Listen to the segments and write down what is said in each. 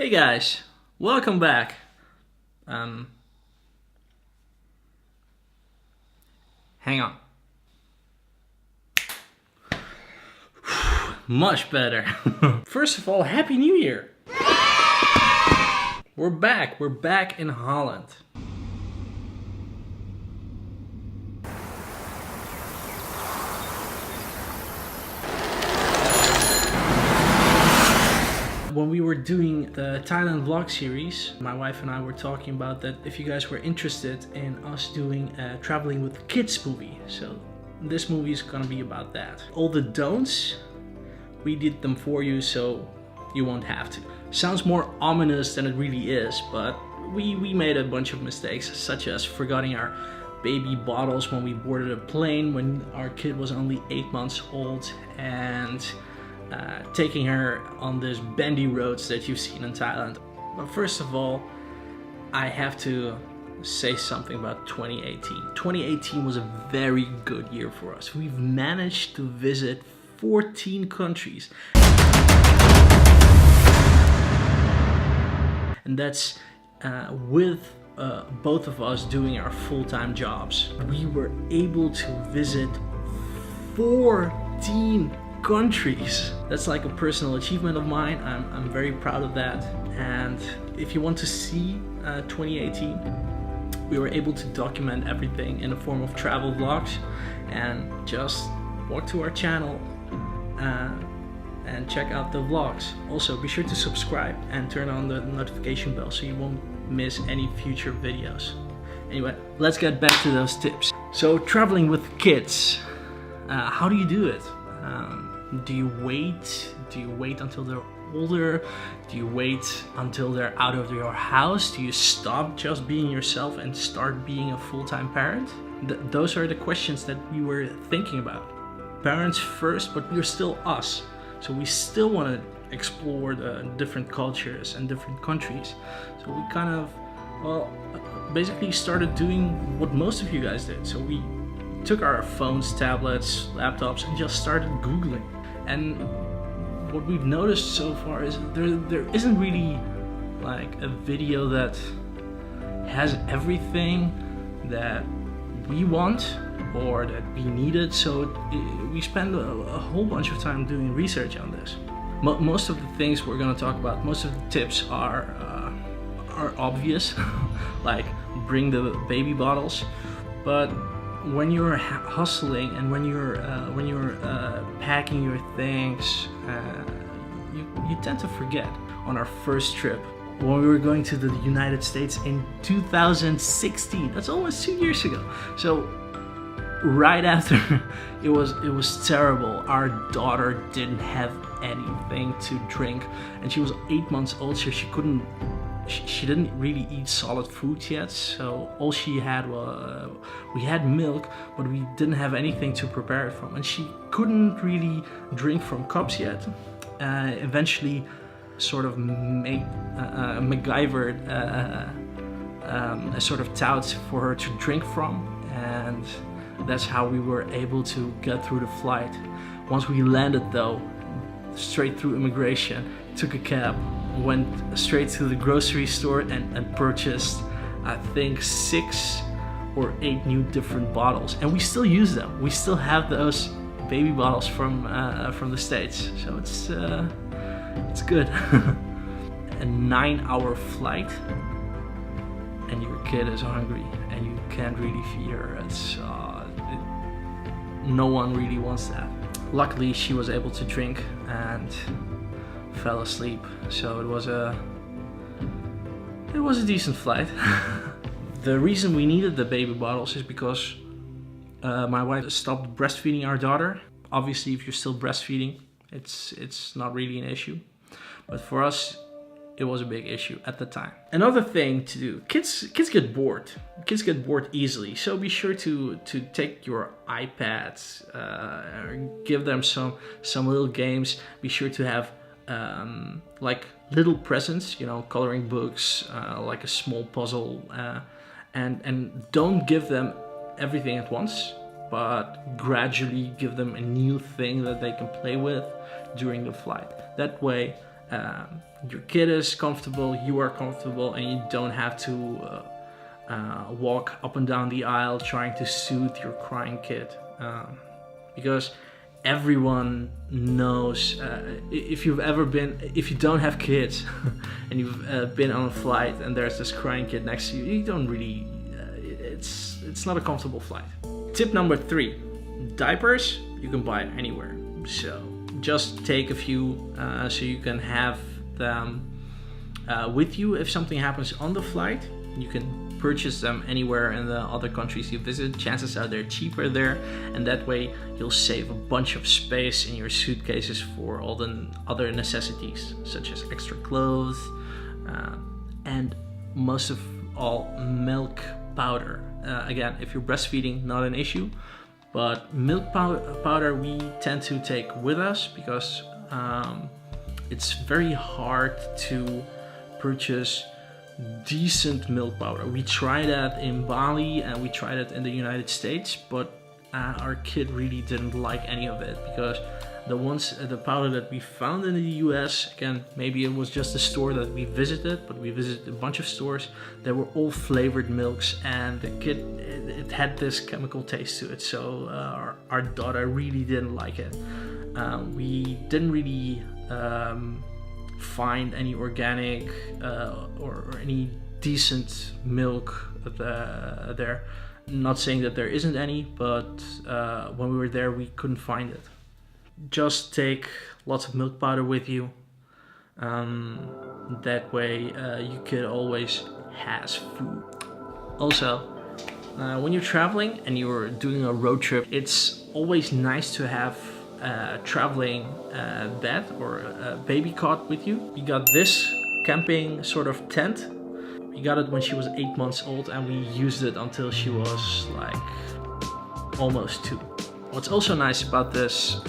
Hey guys, welcome back. Hang on. Much better. First of all, Happy New Year. We're back in Holland. When we were doing the Thailand vlog series, my wife and I were talking about that if you guys were interested in us doing a traveling with kids movie. So this movie is gonna be about that. All the don'ts, we did them for you so you won't have to. Sounds more ominous than it really is, but we made a bunch of mistakes, such as forgetting our baby bottles when we boarded a plane when our kid was only 8 months old, and taking her on these bendy roads that you've seen in Thailand. But first of all, I have to say something about 2018. 2018 was a very good year for us. We've managed to visit 14 countries. And that's with both of us doing our full-time jobs. We were able to visit 14 countries. That's like a personal achievement of mine. I'm very proud of that. And if you want to see 2018, we were able to document everything in the form of travel vlogs, and just walk to our channel and check out the vlogs. Also, be sure to subscribe and turn on the notification bell so you won't miss any future videos. Anyway, let's get back to those tips. So traveling with kids, how do you do it? Do you wait? Do you wait until they're older? Do you wait until they're out of your house? Do you stop just being yourself and start being a full-time parent? Those are the questions that we were thinking about. Parents first, but we're still us. So we still want to explore the different cultures and different countries. So we kind of, basically started doing what most of you guys did. So we took our phones, tablets, laptops, and just started Googling. And what we've noticed so far is there isn't really like a video that has everything that we want or that we needed. So we spend a whole bunch of time doing research on this. Most of the things we're going to talk about, most of the tips are obvious, like bring the baby bottles. But when you're hustling and when you're packing your things, you tend to forget. On our first trip, when we were going to the United States in 2016, that's almost 2 years ago. So right after, it was terrible. Our daughter didn't have anything to drink, and she was 8 months old, so she didn't really eat solid food yet. So all she had was, we had milk, but we didn't have anything to prepare it from, and she couldn't really drink from cups yet. Eventually sort of MacGyvered a sort of tout for her to drink from, and that's how we were able to get through the flight. Once we landed though, straight through immigration, took a cab, went straight to the grocery store and purchased, I think, 6 or 8 new different bottles, and we still use them. We still have those baby bottles from the States, so it's good. A 9-hour flight, and your kid is hungry, and you can't really feed her. No one really wants that. Luckily, she was able to drink and fell asleep, so it was a decent flight. The reason we needed the baby bottles is because my wife stopped breastfeeding our daughter. Obviously, if you're still breastfeeding, it's not really an issue, but for us it was a big issue at the time. Another thing to do, kids get bored. Kids get bored easily, so be sure to take your iPads, give them some little games. Be sure to have like little presents, you know, coloring books, like a small puzzle, and don't give them everything at once, but gradually give them a new thing that they can play with during the flight. That way your kid is comfortable, you are comfortable, and you don't have to walk up and down the aisle trying to soothe your crying kid. Because everyone knows, if you don't have kids and you've been on a flight and there's this crying kid next to you, you don't really, it's not a comfortable flight. Tip number 3, diapers you can buy anywhere. So just take a few so you can have them with you if something happens on the flight. You can purchase them anywhere in the other countries you visit. Chances are they're cheaper there, and that way you'll save a bunch of space in your suitcases for all the other necessities, such as extra clothes and most of all, milk powder. Again, if you're breastfeeding, not an issue, but milk powder we tend to take with us because it's very hard to purchase decent milk powder. We tried that in Bali and we tried it in the United States, but our kid really didn't like any of it because the powder that we found in the US, again, maybe it was just the store that we visited, but we visited a bunch of stores. They were all flavored milks, and the kid, it had this chemical taste to it. So our daughter really didn't like it. We didn't really find any organic or any decent milk there. Not saying that there isn't any, but when we were there we couldn't find it. Just take lots of milk powder with you. That way your kid always has food. Also, when you're traveling and you're doing a road trip, it's always nice to have a traveling bed or a baby cot with you. We got this camping sort of tent. We got it when she was 8 months old, and we used it until she was like almost 2. What's also nice about this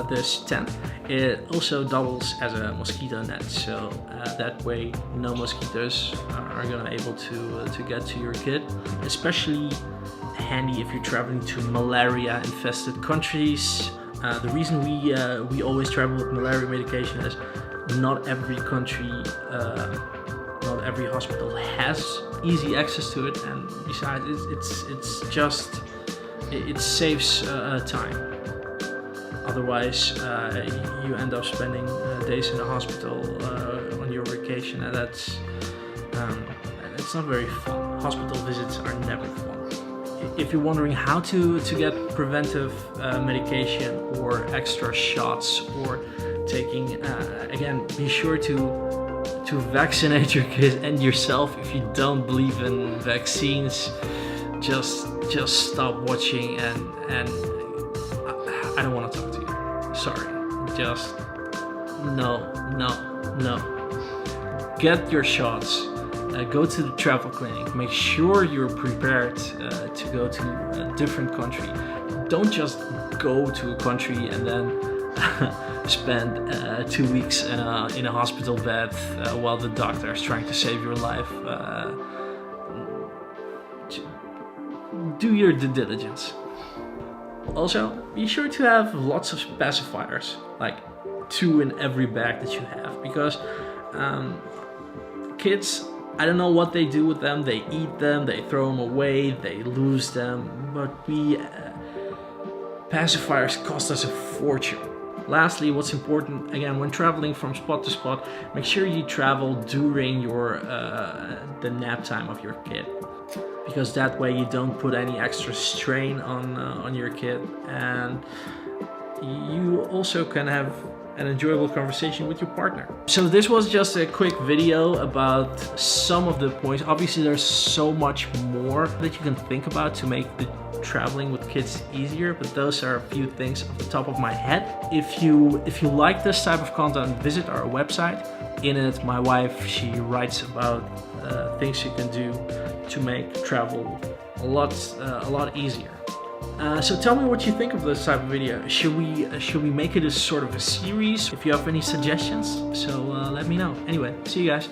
this tent, it also doubles as a mosquito net, so that way no mosquitoes are gonna able to get to your kid. Especially handy if you're traveling to malaria infested countries. The reason we always travel with malaria medication is not every country, not every hospital has easy access to it, and besides it saves time. Otherwise you end up spending days in the hospital on your vacation, and that's it's not very fun. Hospital visits are never fun. If you're wondering how to get preventive medication or extra shots or taking, again, be sure to vaccinate your kid and yourself. If you don't believe in vaccines, just stop watching, and I don't want to talk to you. Sorry, just no. Get your shots. Go to the travel clinic. Make sure you're prepared to go to a different country. Don't just go to a country and then spend 2 weeks in a hospital bed while the doctor is trying to save your life. Do your due diligence. Also, be sure to have lots of pacifiers, like 2 in every bag that you have, because kids, I don't know what they do with them. They eat them, they throw them away, they lose them, but pacifiers cost us a fortune. Lastly, what's important, again, when traveling from spot to spot, make sure you travel during the nap time of your kid, because that way you don't put any extra strain on your kid, and you also can have an enjoyable conversation with your partner. So this was just a quick video about some of the points. Obviously there's so much more that you can think about to make the traveling with kids easier, but those are a few things off the top of my head. If you like this type of content, visit our website. In it, my wife, she writes about things you can do to make travel a lot easier. So tell me what you think of this type of video. Should we make it as sort of a series? If you have any suggestions, so let me know. Anyway, see you guys.